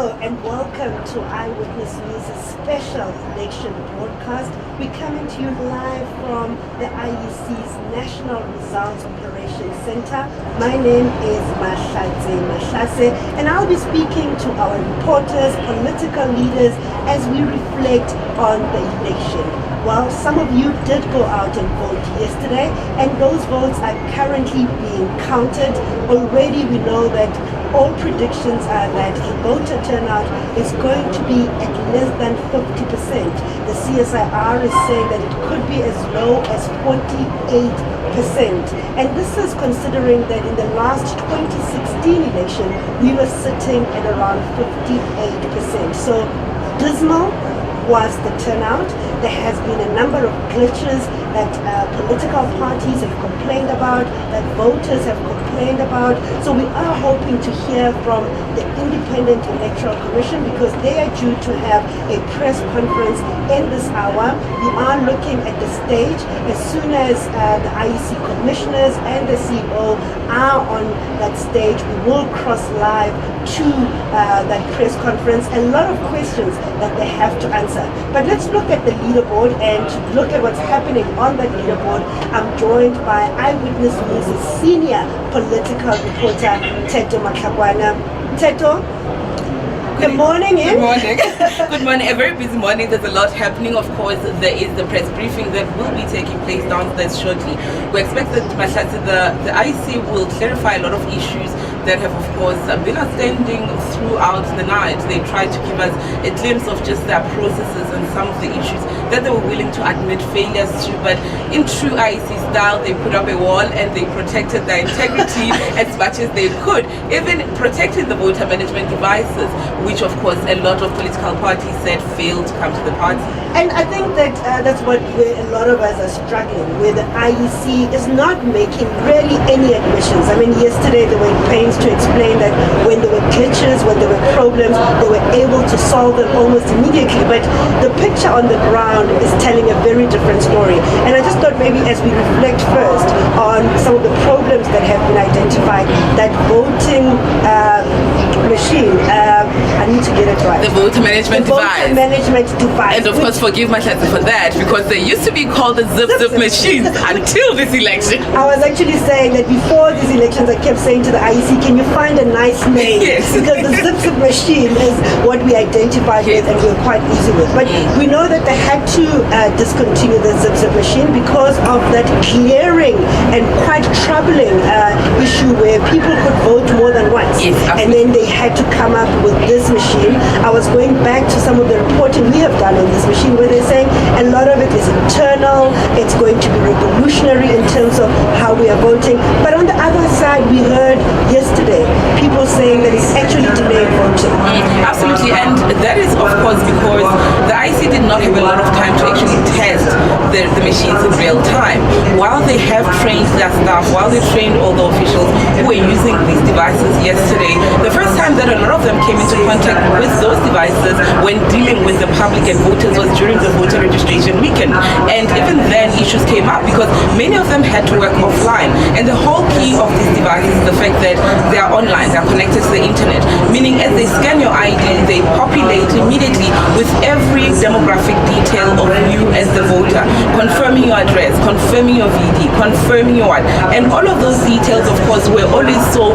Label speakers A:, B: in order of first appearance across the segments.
A: Hello and welcome to Eyewitness News' special election broadcast. We're coming to you live from the IEC's National Results Operations Center. My name is Mahlase, and I'll be speaking to our reporters, political leaders, as we reflect on the election. Well, some of you did go out and vote yesterday, and those votes are currently being counted. Already we know that all predictions are that the voter turnout is going to be at less than 50%. The CSIR is saying that it could be as low as 48%. And this is considering that in the last 2016 election, we were sitting at around 58%. So dismal was the turnout. There has been a number of glitches that political parties have complained about, that voters have complained about. So we are hoping to hear from the Independent Electoral Commission because they are due to have a press conference in this hour. We are looking at the stage. As soon as the IEC commissioners and the CEO are on that stage, we will cross live to that press conference. A lot of questions that they have to answer. But let's look at the leaderboard and look at what's happening on that leaderboard. I'm joined by Eyewitness News' senior political reporter, Theto Mahlakoana. Theto, good morning.
B: Good morning. Good morning. A very busy morning. There's a lot happening. Of course, there is the press briefing that will be taking place downstairs shortly. We expect that Mahlatse, the IEC will clarify a lot of issues that have, of course, been outstanding throughout the night. They tried to give us a glimpse of just their processes and some of the issues that they were willing to admit failures to. But in true IEC style, they put up a wall and they protected their integrity as much as they could, even protecting the voter management devices, which, of course, a lot of political parties said failed to come to the party.
A: And I think that that's what a lot of us are struggling with. The IEC is not making really any admissions. I mean, yesterday they were in pains to explain that when there were glitches, when there were problems, they were able to solve them almost immediately. But the picture on the ground is telling a very different story. And I just thought maybe as we reflect first on some of the problems that have been identified, that voting machine, I need to get it right.
B: The voter management device.
A: Voter management device.
B: And of course, forgive Mahlase for that, because they used to be called the zip machines until this election.
A: I was actually saying that before these elections, I kept saying to the IEC, can you find a nice name?
B: Yes.
A: Because the zip machine is what we identified with and we're quite easy with. But we know that they had to discontinue the zip machine because of that glaring and quite troubling issue where people could vote more than once.
B: Yes,
A: and then they had to come up with this machine. I was going back to some of the reporting we have done on this machine where they're saying a lot of it is internal, it's going to be revolutionary in terms of how we are voting. But on the other side, we heard yesterday people saying that it's actually delayed voting.
B: Absolutely, and that is of course because the IEC did not have a lot of time to actually test the machines in real time. While they have trained their staff, while they trained all the officials who were using these devices yesterday, the first time that a lot of them came into contact with those devices when dealing with the public and voters was during the voter registration weekend. And even then issues came up because many of them had to work offline. And the whole key of these devices is the fact that they are online, they are connected to the internet, meaning as they scan your ID, they populate immediately with every demographic detail of you as the voter, confirming your address, confirming your VD, confirming your what. And all of those details, of course, were always so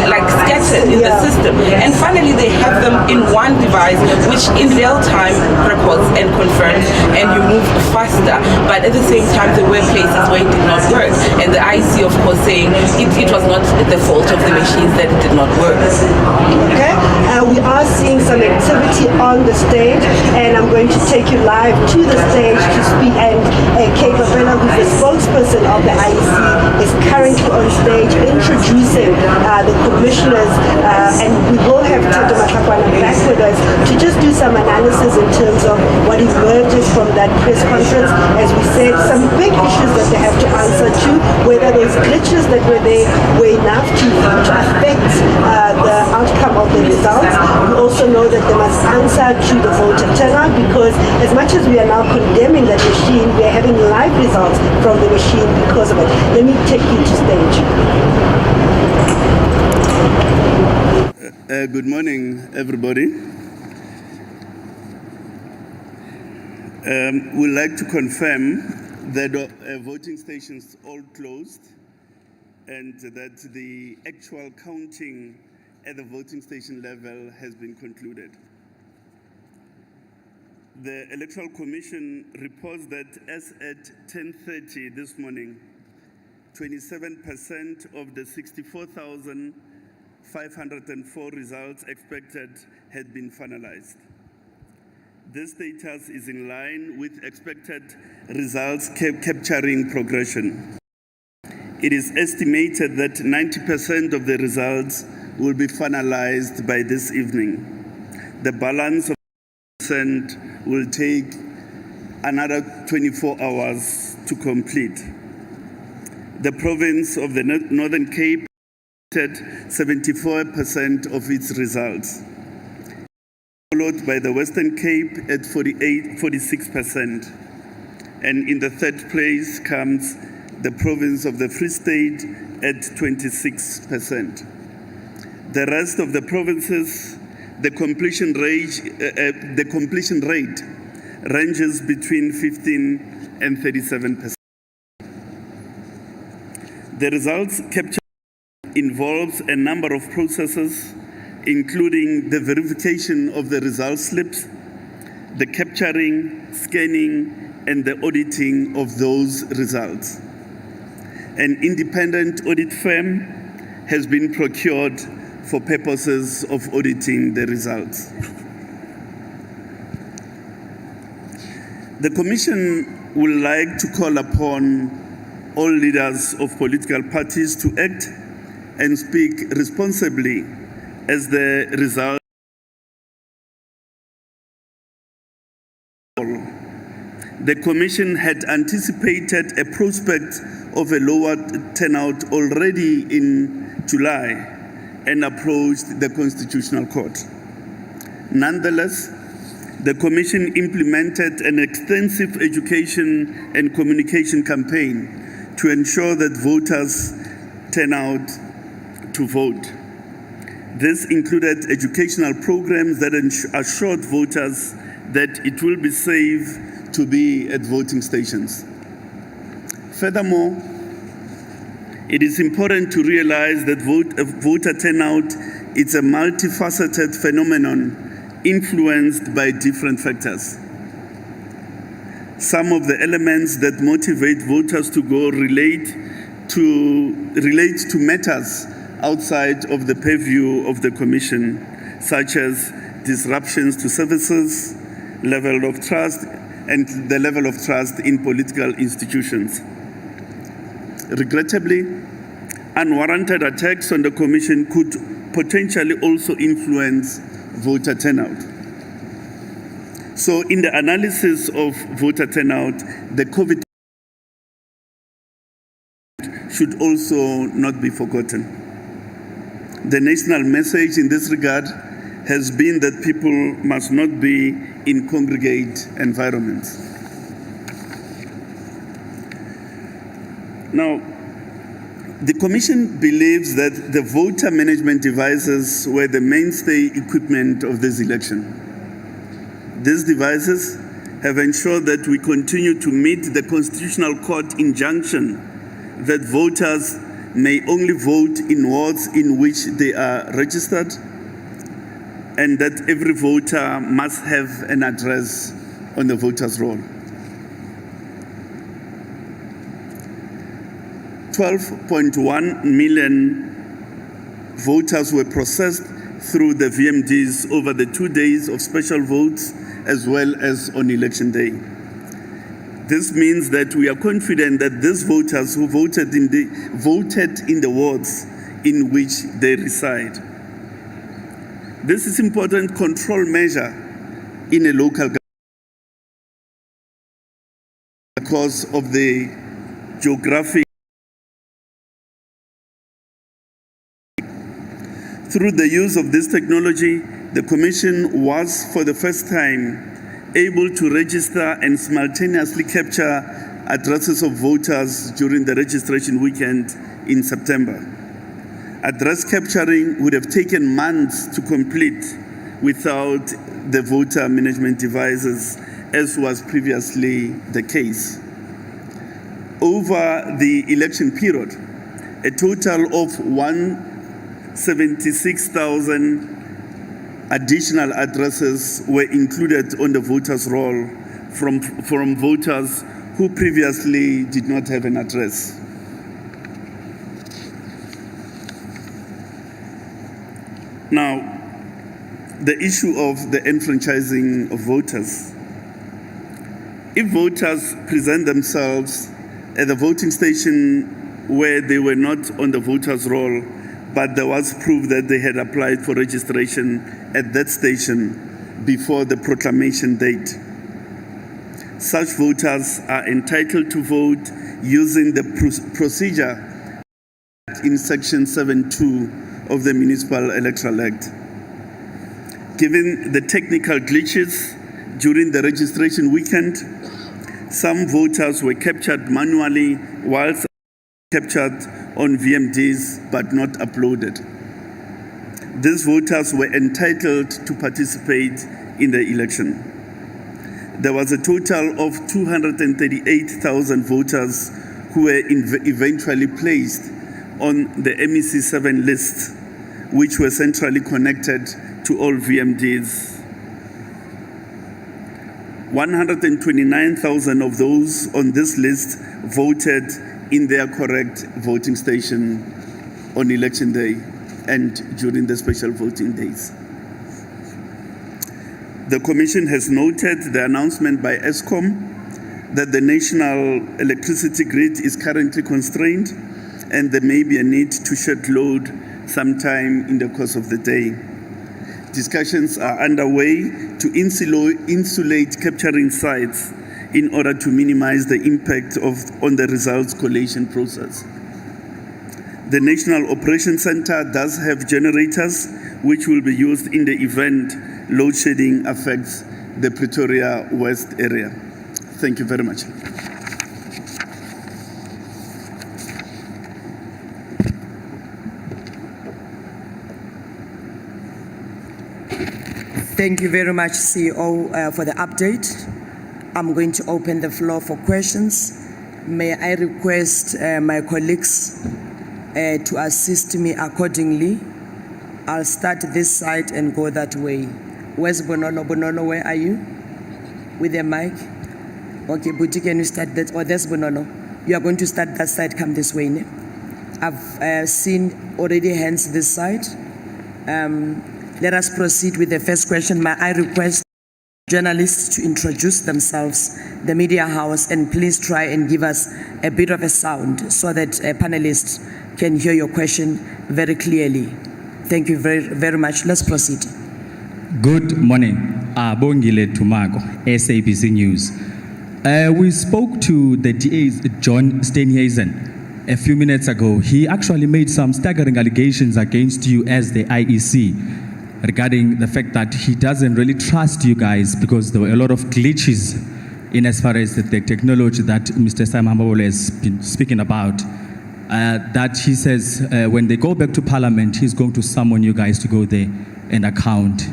B: like scattered in the system. And finally, they have them in one device, which in real time records and confirms, and you move faster. But at the same time, there were places where it did not work. And the IEC, of course, saying it was not the fault of the machines that it did not work.
A: Okay, we are seeing some activity on the stage, and I'm going to take you live to the stage to speak. And Kate Bella, who's the spokesperson of the IEC, is currently on stage introducing the commissioners, and we will have Theto Mahlakoana back with us to just do some analysis in terms of what emerges from that press conference. As we said, some big issues that they have to answer to, whether those glitches that were there were enough to affect the outcome of the results. We also know that they must answer to the voter turnout because as much as we are now condemning that machine, we are having live results from the machine because of it. Let me take you to stage.
C: Good morning, everybody. We'd like to confirm that voting stations all closed and that the actual counting at the voting station level has been concluded. The Electoral Commission reports that as at 10:30 this morning, 27% of the 64,504 results expected had been finalized. This status is in line with expected results capturing progression. It is estimated that 90% of the results will be finalized by this evening. The balance of percent will take another 24 hours to complete. The province of the Northern Cape had 74% of its results, followed by the Western Cape at 46%. And in the third place comes the province of the Free State at 26%. The rest of the provinces, the completion rate ranges between 15 and 37%. The results capture involves a number of processes, including the verification of the result slips, the capturing, scanning, and the auditing of those results. An independent audit firm has been procured for purposes of auditing the results. The Commission would like to call upon all leaders of political parties to act and speak responsibly as the result. The Commission had anticipated a prospect of a lower turnout already in July and approached the Constitutional Court. Nonetheless, the Commission implemented an extensive education and communication campaign to ensure that voters turn out to vote. This included educational programs that assured voters that it will be safe to be at voting stations. Furthermore, it is important to realize that voter turnout is a multifaceted phenomenon influenced by different factors. Some of the elements that motivate voters to go relate to matters outside of the purview of the Commission, such as disruptions to services, level of trust, and the level of trust in political institutions. Regrettably, unwarranted attacks on the Commission could potentially also influence voter turnout. So in the analysis of voter turnout, the COVID should also not be forgotten. The national message in this regard has been that people must not be in congregate environments. Now, the Commission believes that the voter management devices were the mainstay equipment of this election. These devices have ensured that we continue to meet the Constitutional Court injunction that voters may only vote in wards in which they are registered, and that every voter must have an address on the voter's roll. 12.1 million voters were processed through the VMDs over the 2 days of special votes as well as on election day. This means that we are confident that these voters who voted in the wards in which they reside. This is an important control measure in a local government because of the geographic. Through the use of this technology, the Commission was, for the first time, able to register and simultaneously capture addresses of voters during the registration weekend in September. Address capturing would have taken months to complete without the voter management devices, as was previously the case. Over the election period, a total of 176,000 additional addresses were included on the voters' roll from voters who previously did not have an address. Now, the issue of the enfranchising of voters. If voters present themselves at the voting station where they were not on the voters' roll, but there was proof that they had applied for registration at that station before the proclamation date, such voters are entitled to vote using the procedure in Section 7.2 of the Municipal Electoral Act. Given the technical glitches during the registration weekend, some voters were captured manually whilst captured on VMDs but not uploaded. These voters were entitled to participate in the election. There was a total of 238,000 voters who were eventually placed on the MEC 7 list, which were centrally connected to all VMDs. 129,000 of those on this list voted in their correct voting station on election day and during the special voting days. The Commission has noted the announcement by ESCOM that the national electricity grid is currently constrained and there may be a need to shed load sometime in the course of the day. Discussions are underway to insulate capturing sites in order to minimize the impact on the results collation process. The National Operations Center does have generators which will be used in the event load shedding affects the Pretoria West area. Thank you very much.
D: Thank you very much, CEO, for the update. I'm going to open the floor for questions. May I request my colleagues to assist me accordingly. I'll start this side and go that way. Where's Bonono? Bonono, where are you? With the mic? Okay, Buti, can you start that? Oh, there's Bonono. You are going to start that side, come this way. Ne? I've seen already hands this side. Let us proceed with the first question. May I request journalists to introduce themselves, the media house, and please try and give us a bit of a sound so that panelists can hear your question very clearly. Thank you very, very much. Let's proceed.
E: Good morning. Bongile Tumago, SABC News. We spoke to the DA, John Steenhuisen, a few minutes ago. He actually made some staggering allegations against you as the IEC regarding the fact that he doesn't really trust you guys because there were a lot of glitches in as far as the technology that Mr. Simon Mabole has been speaking about. That he says when they go back to Parliament, he's going to summon you guys to go there and account.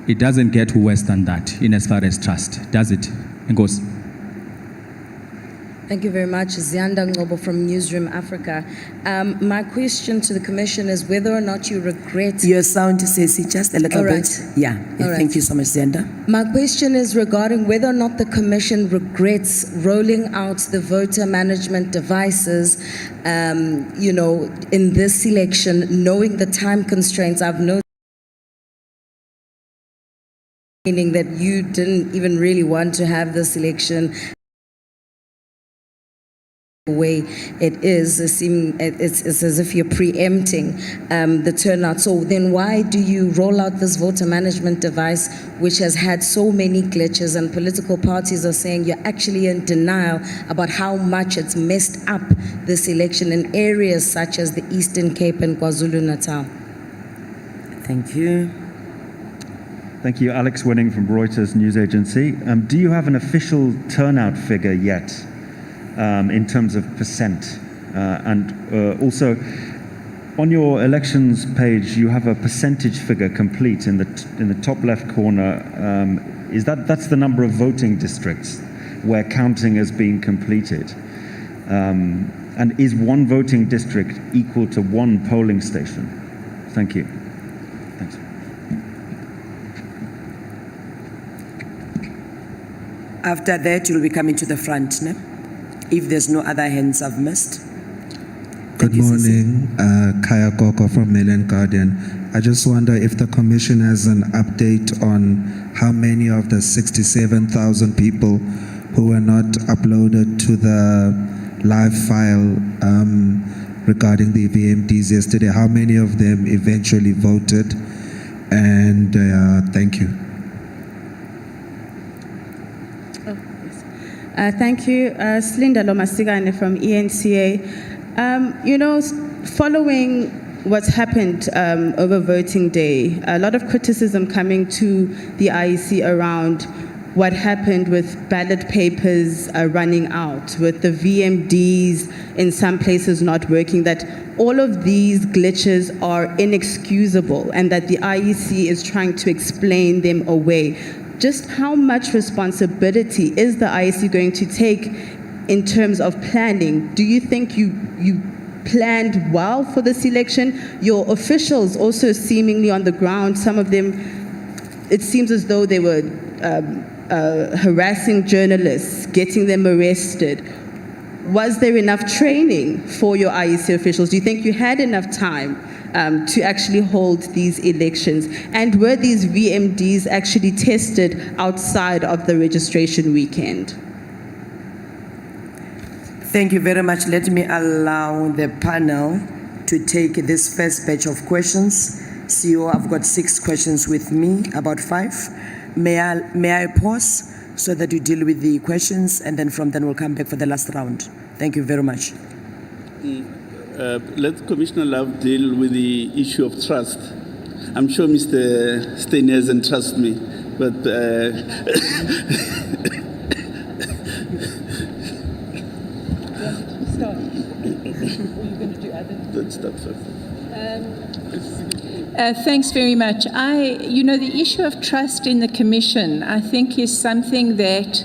E: It doesn't get worse than that in as far as trust, does it? And goes.
F: Thank you very much. Zianda Ngobo from Newsroom Africa. My question to the Commission is whether or not you regret...
D: Your sound says just a little bit. Yeah, thank you so much, Zianda.
F: My question is regarding whether or not the Commission regrets rolling out the voter management devices, in this election, knowing the time constraints. I've noticed meaning that you didn't even really want to have this election way it is. It's as if you're preempting the turnout. So then why do you roll out this voter management device which has had so many glitches, and political parties are saying you're actually in denial about how much it's messed up this election in areas such as the Eastern Cape and KwaZulu-Natal?
D: Thank you.
G: Thank you. Alex Winning from Reuters News Agency. Do you have an official turnout figure yet? In terms of percent, and also On your elections page, you have a percentage figure complete in the top left corner. That's the number of voting districts where counting has been completed? And is one voting district equal to one polling station? Thank you. Thanks.
D: After that, you'll be coming to the front, no? If there's no other hands I've missed.
H: Good morning, Kaya Koko from Mail and Guardian. I just wonder if the Commission has an update on how many of the 67,000 people who were not uploaded to the live file regarding the VMDs yesterday, how many of them eventually voted? And thank you.
I: Thank you. Slinda Lomasigane from ENCA. Following what's happened over voting day, a lot of criticism coming to the IEC around what happened with ballot papers running out, with the VMDs in some places not working, that all of these glitches are inexcusable and that the IEC is trying to explain them away. Just how much responsibility is the IEC going to take in terms of planning? Do you think you planned well for this election? Your officials also seemingly on the ground, some of them, it seems as though they were harassing journalists, getting them arrested. Was there enough training for your IEC officials? Do you think you had enough time to actually hold these elections? And were these VMDs actually tested outside of the registration weekend?
D: Thank you very much. Let me allow the panel to take this first batch of questions. CEO, I've got 6 questions with me, about 5. May I pause so that you deal with the questions, and then from then we'll come back for the last round. Thank you very much.
C: Let Commissioner Love deal with the issue of trust. I'm sure Mr. Steyn doesn't trust me, but let's start first.
J: Thanks very much. The issue of trust in the Commission, I think, is something that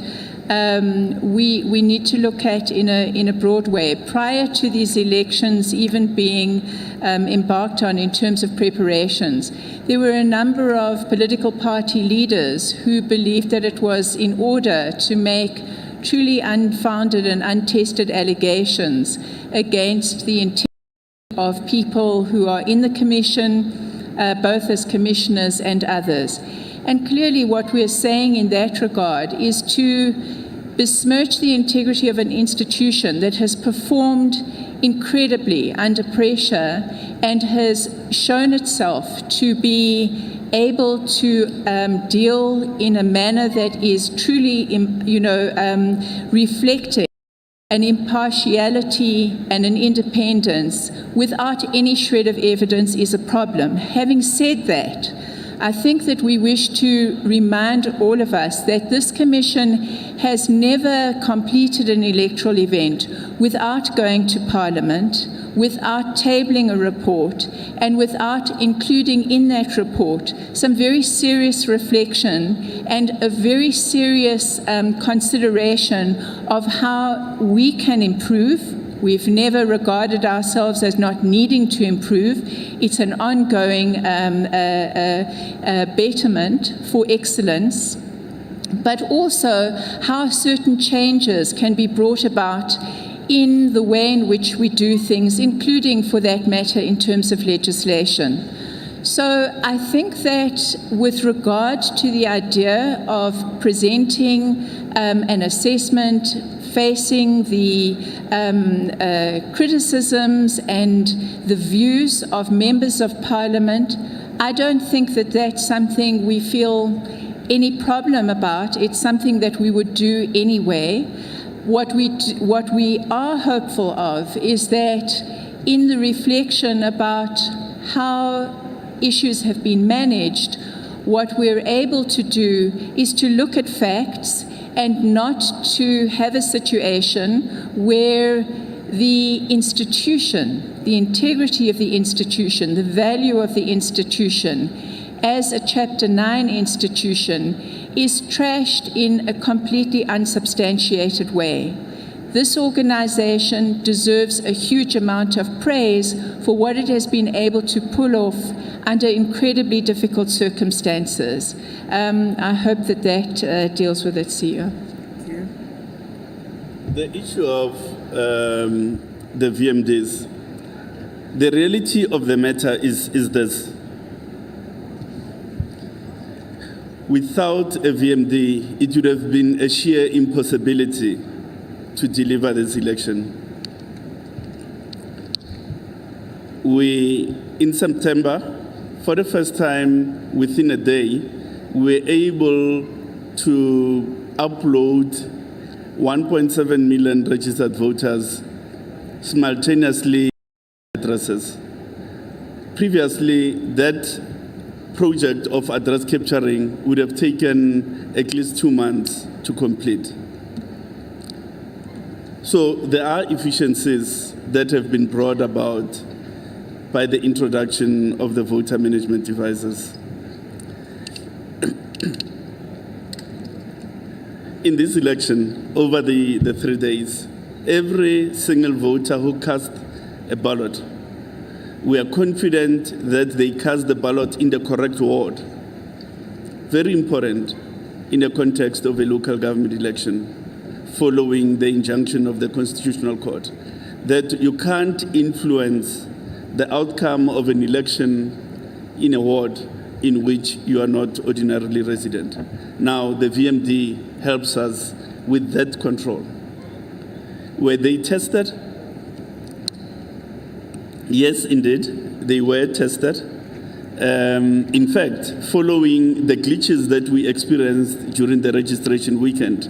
J: we need to look at in a broad way. Prior to these elections even being embarked on in terms of preparations, there were a number of political party leaders who believed that it was in order to make truly unfounded and untested allegations against the integrity of people who are in the Commission, both as commissioners and others. And clearly what we're saying in that regard is to besmirch the integrity of an institution that has performed incredibly under pressure and has shown itself to be able to deal in a manner that is truly, reflecting an impartiality and an independence without any shred of evidence is a problem. Having said that, I think that we wish to remind all of us that this Commission has never completed an electoral event without going to Parliament, without tabling a report, and without including in that report some very serious reflection and a very serious consideration of how we can improve. We've never regarded ourselves as not needing to improve. It's an ongoing betterment for excellence, but also how certain changes can be brought about in the way in which we do things, including, for that matter, in terms of legislation. So I think that with regard to the idea of presenting an assessment, facing the criticisms and the views of members of Parliament, I don't think that that's something we feel any problem about. It's something that we would do anyway. What we are hopeful of is that in the reflection about how issues have been managed, what we're able to do is to look at facts and not to have a situation where the institution the integrity of the institution, the value of the institution, as a Chapter 9 institution, is trashed in a completely unsubstantiated way. This organization deserves a huge amount of praise for what it has been able to pull off under incredibly difficult circumstances. I hope that deals with it, CEO.
C: The issue of the VMDs, the reality of the matter is this. Without a VMD, it would have been a sheer impossibility to deliver this election. We, in September, for the first time within a day, we were able to upload 1.7 million registered voters simultaneously addresses. Previously, that project of address capturing would have taken at least 2 months to complete. So there are efficiencies that have been brought about by the introduction of the voter management devices. In this election, over the 3 days, every single voter who cast a ballot, we are confident that they cast the ballot in the correct ward. Very important in the context of a local government election, following the injunction of the Constitutional Court, that you can't influence the outcome of an election in a ward in which you are not ordinarily resident. Now, the VMD helps us with that control. Were they tested? Yes, indeed, they were tested. In fact, following the glitches that we experienced during the registration weekend,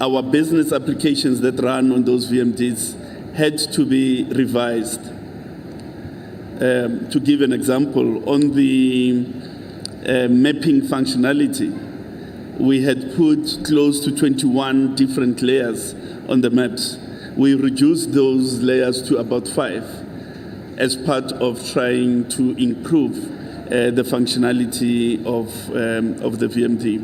C: our business applications that run on those VMDs had to be revised. To give an example, on the mapping functionality, we had put close to 21 different layers on the maps. We reduced those layers to about 5 as part of trying to improve the functionality of the VMD.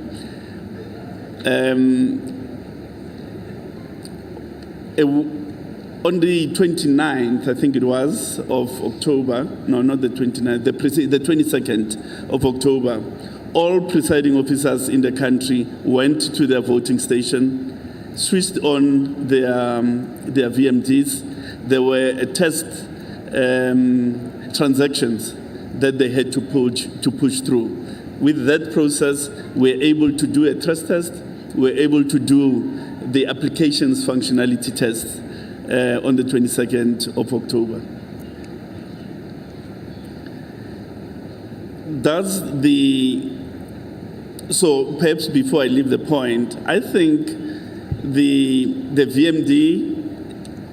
C: On the 29th, I think it was, of October, no, not the 29th, the 22nd of October, all presiding officers in the country went to their voting station, switched on their VMDs. There were test transactions that they had to push through. With that process, we're able to do a trust test, we're able to do the applications functionality test on the 22nd of October. So perhaps before I leave the point, I think the VMD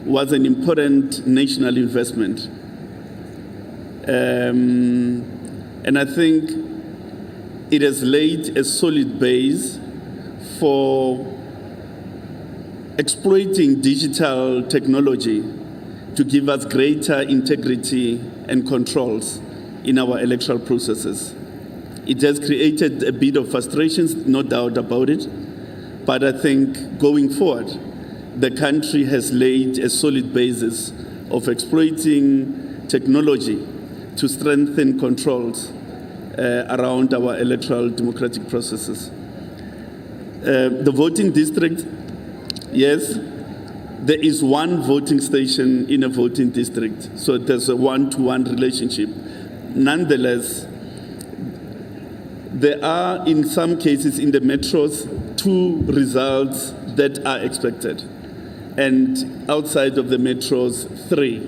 C: was an important national investment. And I think it has laid a solid base for exploiting digital technology to give us greater integrity and controls in our electoral processes. It has created a bit of frustrations, no doubt about it, but I think going forward, the country has laid a solid basis of exploiting technology to strengthen controls around our electoral democratic processes. The voting district, yes, there is one voting station in a voting district, so there's a one-to-one relationship. Nonetheless, there are, in some cases in the metros, 2 results that are expected, and outside of the metros, 3.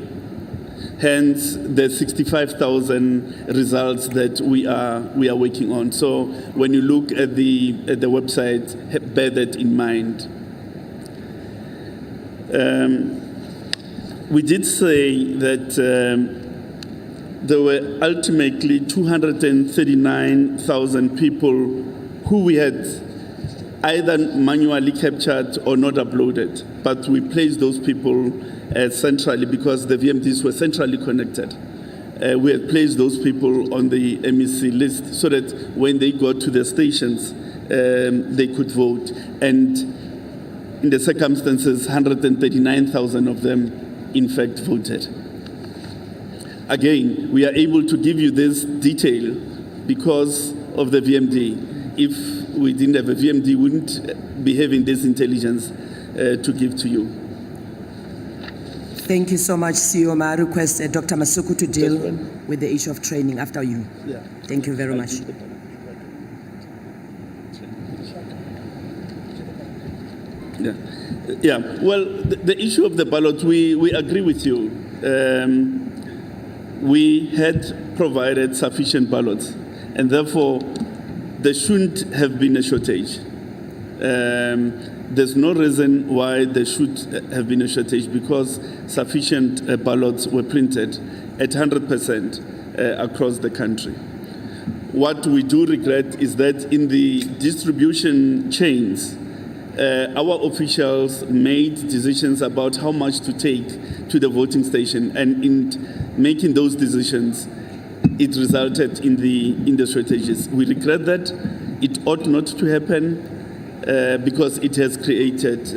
C: Hence, the 65,000 results that we are working on. So when you look at the website, bear that in mind. We did say that there were ultimately 239,000 people who we had either manually captured or not uploaded. But we placed those people centrally because the VMDs were centrally connected. We had placed those people on the MEC list so that when they got to the stations, they could vote. And in the circumstances, 139,000 of them, in fact, voted. Again, we are able to give you this detail because of the VMD. If we didn't have a VMD, we wouldn't be having this intelligence to give to you.
D: Thank you so much, CEO. May I request Dr. Masuku to deal with the issue of training after you?
C: Yeah.
D: Thank you very much.
C: Yeah. Well, the issue of the ballot, we agree with you. We had provided sufficient ballots, and therefore there shouldn't have been a shortage. There's no reason why there should have been a shortage because sufficient ballots were printed at 100% across the country. What we do regret is that in the distribution chains, our officials made decisions about how much to take to the voting station, and in making those decisions, it resulted in the shortages. We regret that. It ought not to happen because it has created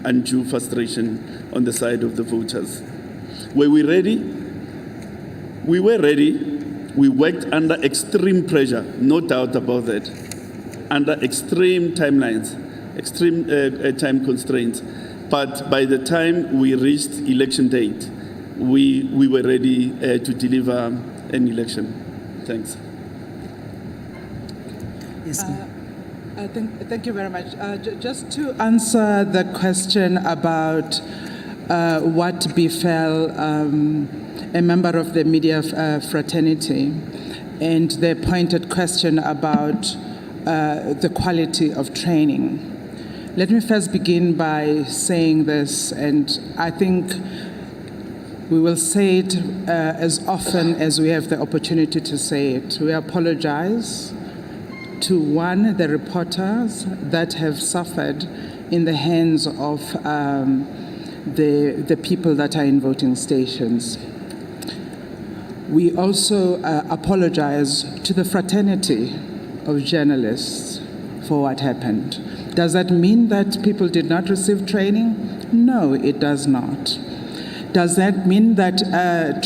C: undue frustration on the side of the voters. Were we ready? We were ready. We worked under extreme pressure, no doubt about that, under extreme timelines, extreme time constraints. But by the time we reached election date, we were ready to deliver an election. Thanks.
D: Yes, ma'am.
K: Thank you very much. Just to answer the question about what befell a member of the media fraternity and the pointed question about the quality of training. Let me first begin by saying this, and I think we will say it as often as we have the opportunity to say it. We apologize to, one, the reporters that have suffered in the hands of the people that are in voting stations. We also apologize to the fraternity of journalists for what happened. Does that mean that people did not receive training? No, it does not. Does that mean that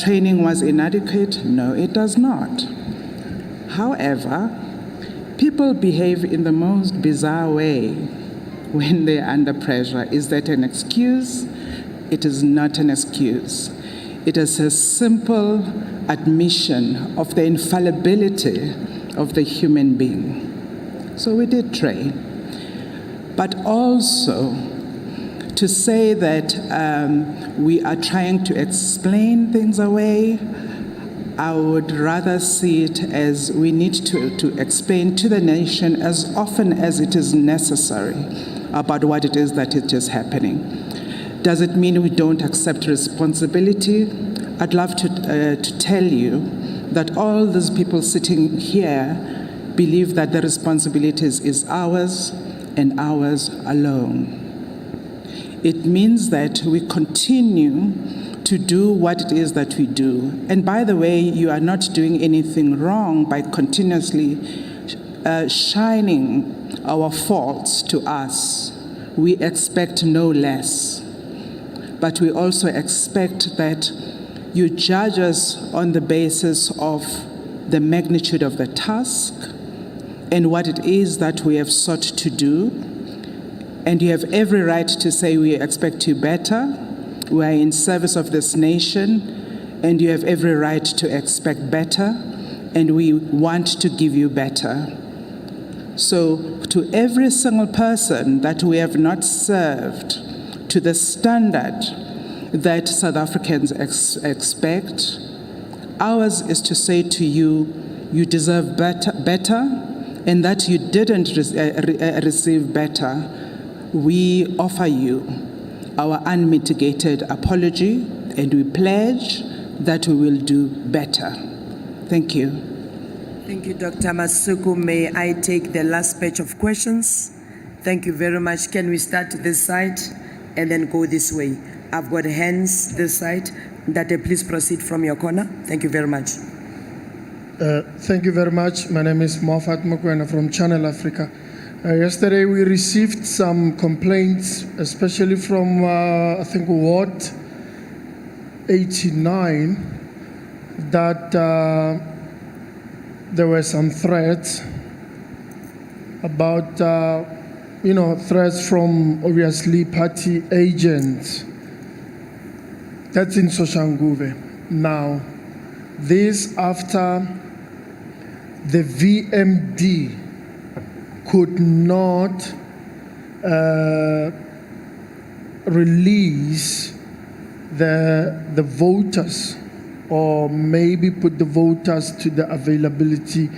K: training was inadequate? No, it does not. However, people behave in the most bizarre way when they're under pressure. Is that an excuse? It is not an excuse. It is a simple admission of the infallibility of the human being. So we did train. But also to say that we are trying to explain things away, I would rather see it as we need to explain to the nation as often as it is necessary about what it is that it is happening. Does it mean we don't accept responsibility? I'd love to tell you that all these people sitting here believe that the responsibility is ours and ours alone. It means that we continue to do what it is that we do. And by the way, you are not doing anything wrong by continuously shining our faults to us. We expect no less. But we also expect that you judge us on the basis of the magnitude of the task and what it is that we have sought to do. And you have every right to say we expect you better. We are in service of this nation, and you have every right to expect better, and we want to give you better. So to every single person that we have not served to the standard that South Africans expect, ours is to say to you, you deserve better, and that you didn't receive better. We offer you our unmitigated apology, and we pledge that we will do better. Thank you.
D: Thank you, Dr. Masuku. May I take the last batch of questions? Thank you very much. Can we start this side and then go this way? I've got hands this side. Ndate, please proceed from your corner. Thank you very much.
L: Thank you very much. My name is Mahlakoana from Channel Africa. Yesterday we received some complaints, especially from, I think, Ward 89, that there were some threats about, threats from obviously party agents. That's in Soshanguve. Now, this after the VMD could not release the voters, or maybe put the voters to the availability,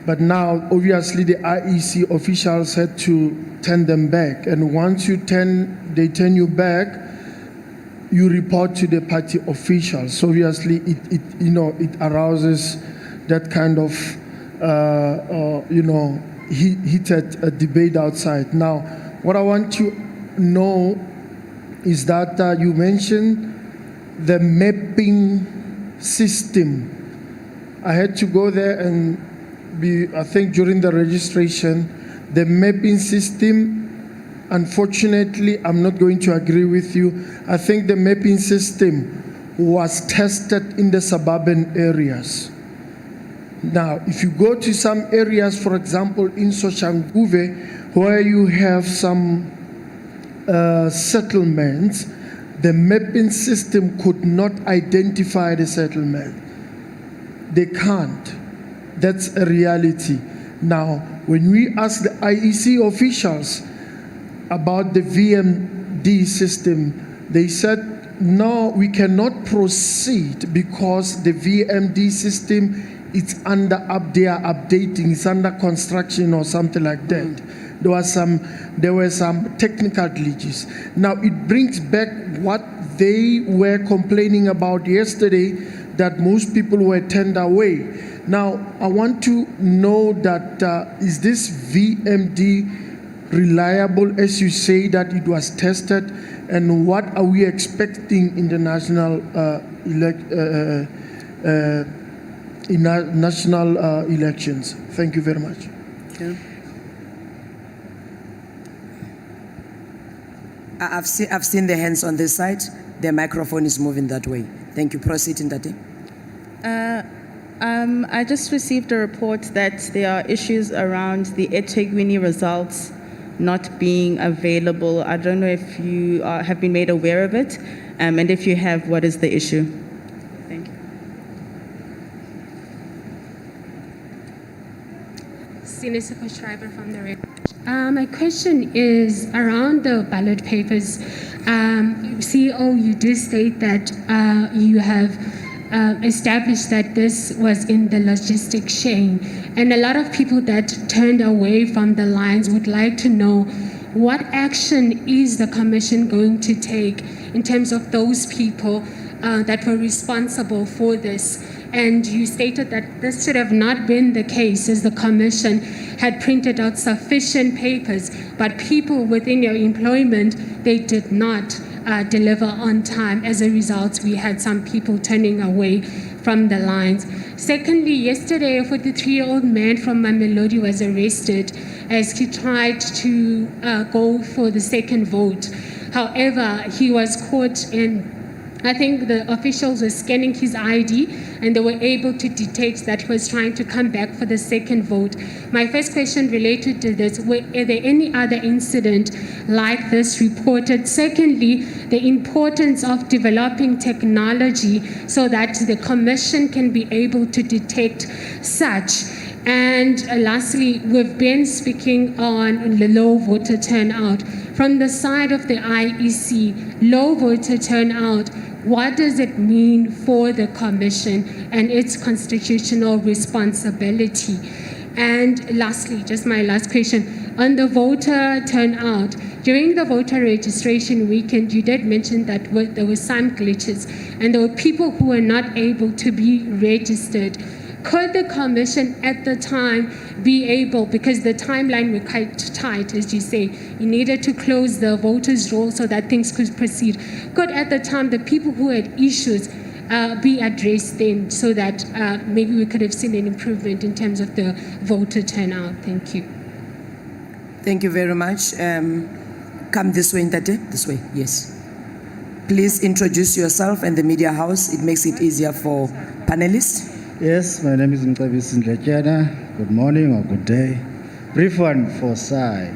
L: But now, obviously, the IEC officials had to turn them back. And once they turn you back, you report to the party officials. So obviously, it arouses that kind of, heated debate outside. Now, what I want to know is that you mentioned the mapping system. I had to go there and I think during the registration, the mapping system, unfortunately, I'm not going to agree with you. I think the mapping system was tested in the suburban areas. Now, if you go to some areas, for example, in Soshanguve, where you have some settlements, the mapping system could not identify the settlement. They can't. That's a reality. Now, when we ask the IEC officials about the VMD system, they said, no, we cannot proceed because the VMD system is under updating, it's under construction or something like that. There were some technical glitches. Now it brings back what they were complaining about yesterday, that most people were turned away. Now I want to know that is this VMD reliable, as you say that it was tested, and what are we expecting in the national elections? Thank you very much.
D: Okay. I've seen the hands on this side. The microphone is moving that way. Thank you. Proceed, Ndate.
I: I just received a report that there are issues around the eThekwini results not being available. I don't know if you have been made aware of it, and if you have, what is the issue? Thank you.
M: Sinisiko Schreiber from the Red. My question is around the ballot papers. CEO, you did state that you have established that this was in the logistic chain. And a lot of people that turned away from the lines would like to know what action is the Commission going to take in terms of those people that were responsible for this. And you stated that this should have not been the case, as the Commission had printed out sufficient papers, but people within your employment, they did not deliver on time. As a result, we had some people turning away from the lines. Secondly, yesterday, a 43-year-old man from Mamelodi was arrested as he tried to go for the second vote. However, he was caught, and I think the officials were scanning his ID and they were able to detect that he was trying to come back for the second vote. My first question related to this, are there any other incident like this reported? Secondly, the importance of developing technology so that the Commission can be able to detect such. And lastly, we've been speaking on the low voter turnout. From the side of the IEC, low voter turnout, what does it mean for the Commission and its constitutional responsibility? And lastly, just my last question, on the voter turnout, during the voter registration weekend, you did mention that there were some glitches and there were people who were not able to be registered. Could the commission at the time be able, because the timeline was quite tight, as you say, you needed to close the voters' roll so that things could proceed. Could at the time the people who had issues be addressed then, so that maybe we could have seen an improvement in terms of the voter turnout? Thank you.
D: Thank you very much. Come this way, Ntate. This way, yes. Please introduce yourself and the media house. It makes it easier for panelists.
N: Yes, my name is Mcebisi Ndletyana. Good morning or good day. Brief one for Sai.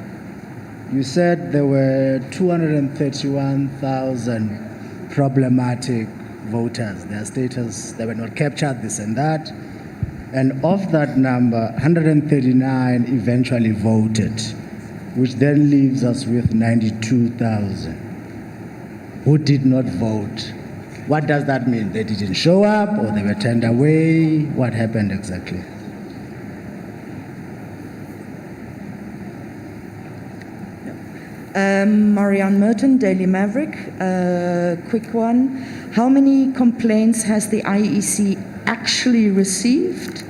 N: You said there were 231,000 problematic voters. Their status, they were not captured, this and that. And of that number, 139 eventually voted, which then leaves us with 92,000 who did not vote. What does that mean? They didn't show up or they were turned away? What happened exactly?
O: Marianne Merton, Daily Maverick. Quick one. How many complaints has the IEC actually received?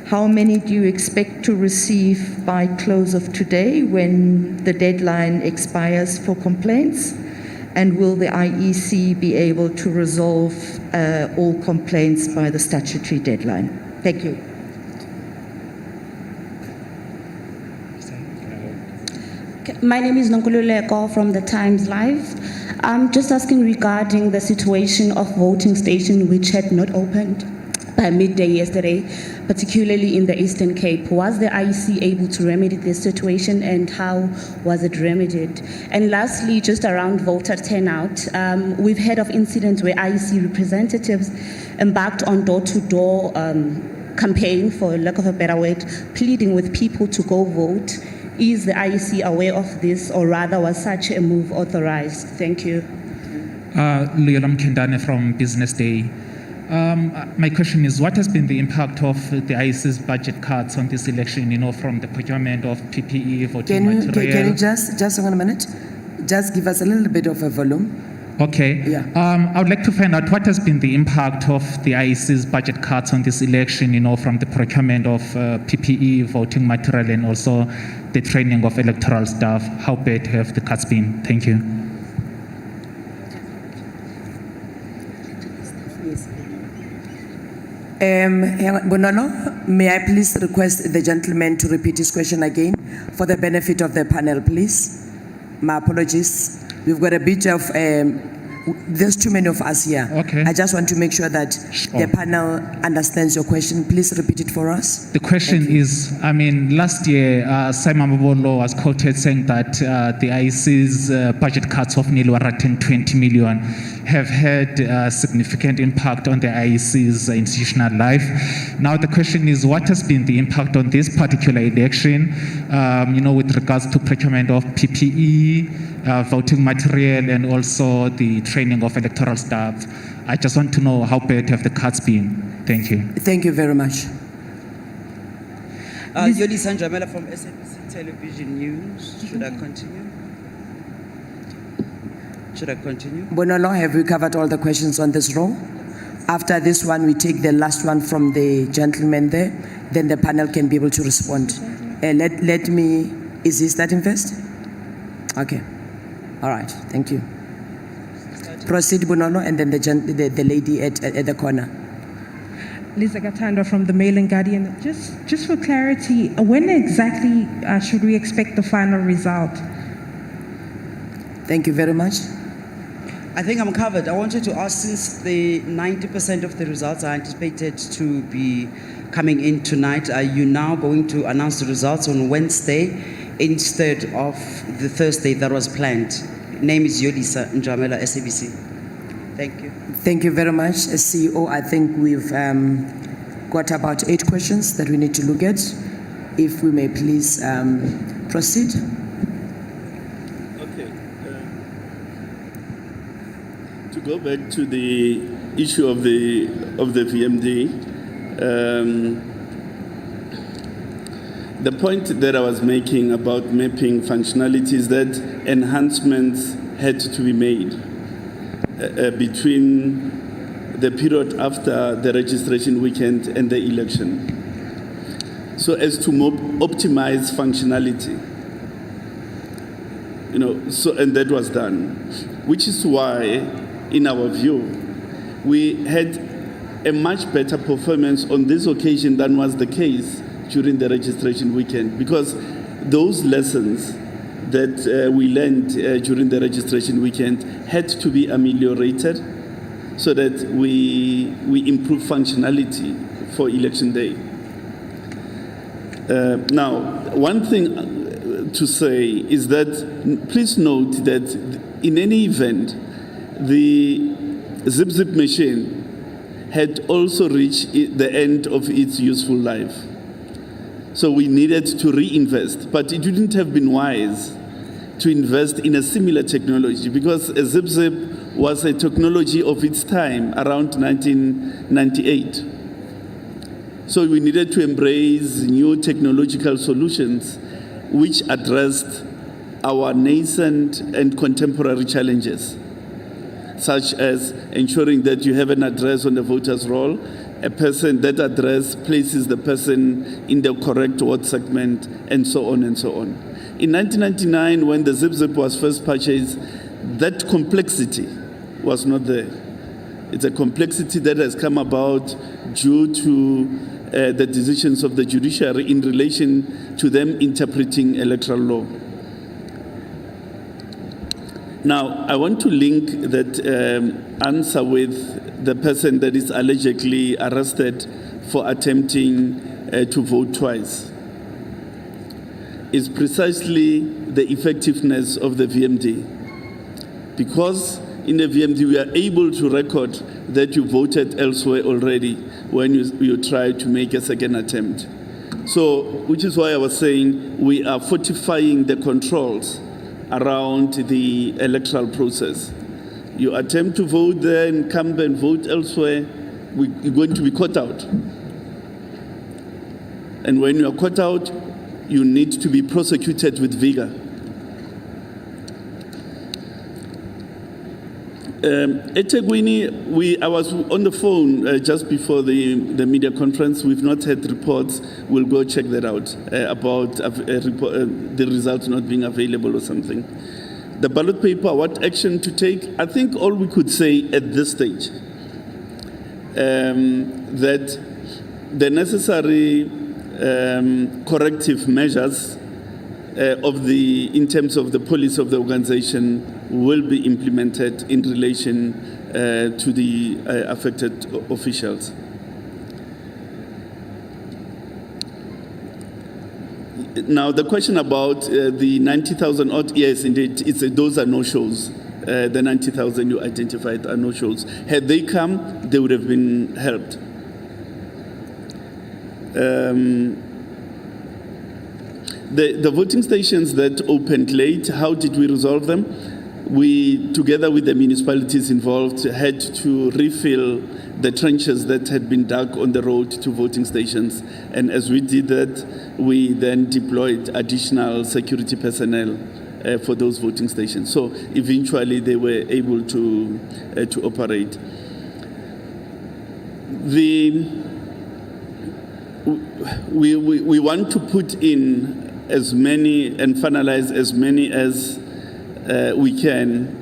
O: How many do you expect to receive by close of today when the deadline expires for complaints? And will the IEC be able to resolve all complaints by the statutory deadline? Thank you.
P: My name is Nonkululeko from the Times Live. I'm just asking regarding the situation of voting stations which had not opened by midday yesterday, particularly in the Eastern Cape. Was the IEC able to remedy this situation, and how was it remedied? And lastly, just around voter turnout, we've heard of incidents where IEC representatives embarked on door-to-door campaign, for lack of a better word, pleading with people to go vote. Is the IEC aware of this, or rather was such a move authorized? Thank you.
Q: Leolam Kendane from Business Day. My question is, what has been the impact of the IEC's budget cuts on this election, from the procurement of PPE, voting material?
D: Can you just hang on a minute? Just give us a little bit of a volume.
Q: Okay.
D: Yeah.
Q: I would like to find out what has been the impact of the IEC's budget cuts on this election, from the procurement of PPE, voting material, and also the training of electoral staff. How bad have the cuts been? Thank you.
D: Bonono, may I please request the gentleman to repeat his question again for the benefit of the panel, please? My apologies. We've got a bit of, there's too many of us here.
Q: Okay.
D: I just want to make sure that the panel understands your question. Please repeat it for us.
Q: The question is, last year, Simon Mabolo was quoted saying that the IEC's budget cuts of nearly 120 million have had a significant impact on the IEC's institutional life. Now the question is, what has been the impact on this particular election, with regards to procurement of PPE, voting material, and also the training of electoral staff? I just want to know how bad have the cuts been. Thank you.
D: Thank you very much.
R: Yolisa Njamela from SABC Television News. Should I continue?
D: Bonolo, have we covered all the questions on this row? After this one, we take the last one from the gentleman there. Then the panel can be able to respond. Let me, is he starting first? Okay. All right, thank you. Proceed, Bonolo, and then the lady at the corner.
S: Lisa Gatanda from the Mail and Guardian. Just for clarity, when exactly should we expect the final result?
D: Thank you very much.
R: I think I'm covered. I wanted to ask, since the 90% of the results are anticipated to be coming in tonight, are you now going to announce the results on Wednesday instead of the Thursday that was planned? Name is Yolisa Njamela, SABC. Thank you.
D: Thank you very much. As CEO, I think we've got about 8 questions that we need to look at. If we may please proceed.
C: Okay. To go back to the issue of the VMD, the point that I was making about mapping functionalities, that enhancements had to be made between the period after the registration weekend and the election, so as to optimize functionality. And that was done, which is why, in our view, we had a much better performance on this occasion than was the case during the registration weekend, because those lessons that we learned during the registration weekend had to be ameliorated so that we improve functionality for election day. Now, one thing to say is that please note that in any event, the zip machine had also reached the end of its useful life. So we needed to reinvest, but it wouldn't have been wise to invest in a similar technology, because a zip was a technology of its time around 1998. So we needed to embrace new technological solutions which addressed our nascent and contemporary challenges, such as ensuring that you have an address on the voter's roll, that address places the person in the correct ward segment, and so on and so on. In 1999, when the zip was first purchased, that complexity was not there. It's a complexity that has come about due to the decisions of the judiciary in relation to them interpreting electoral law. Now, I want to link that answer with the person that is allegedly arrested for attempting to vote twice. Is precisely the effectiveness of the VMD. Because in the VMD, we are able to record that you voted elsewhere already when you try to make a second attempt. So, which is why I was saying we are fortifying the controls around the electoral process. You attempt to vote there and come and vote elsewhere, you're going to be caught out. And when you are caught out, you need to be prosecuted with vigor. eThekwini, I was on the phone just before the media conference. We've not had reports. We'll go check that out about the results not being available or something. The ballot paper, what action to take? I think all we could say at this stage that the necessary corrective measures in terms of the policy of the organization will be implemented in relation to the affected officials. Now, the question about the 90,000 odd, yes, indeed, those are no-shows. The 90,000 you identified are no-shows. Had they come, they would have been helped. The voting stations that opened late, how did we resolve them? We, together with the municipalities involved, had to refill the trenches that had been dug on the road to voting stations. And as we did that, we then deployed additional security personnel for those voting stations. So eventually they were able to operate. We want to put in as many and finalize as many as we can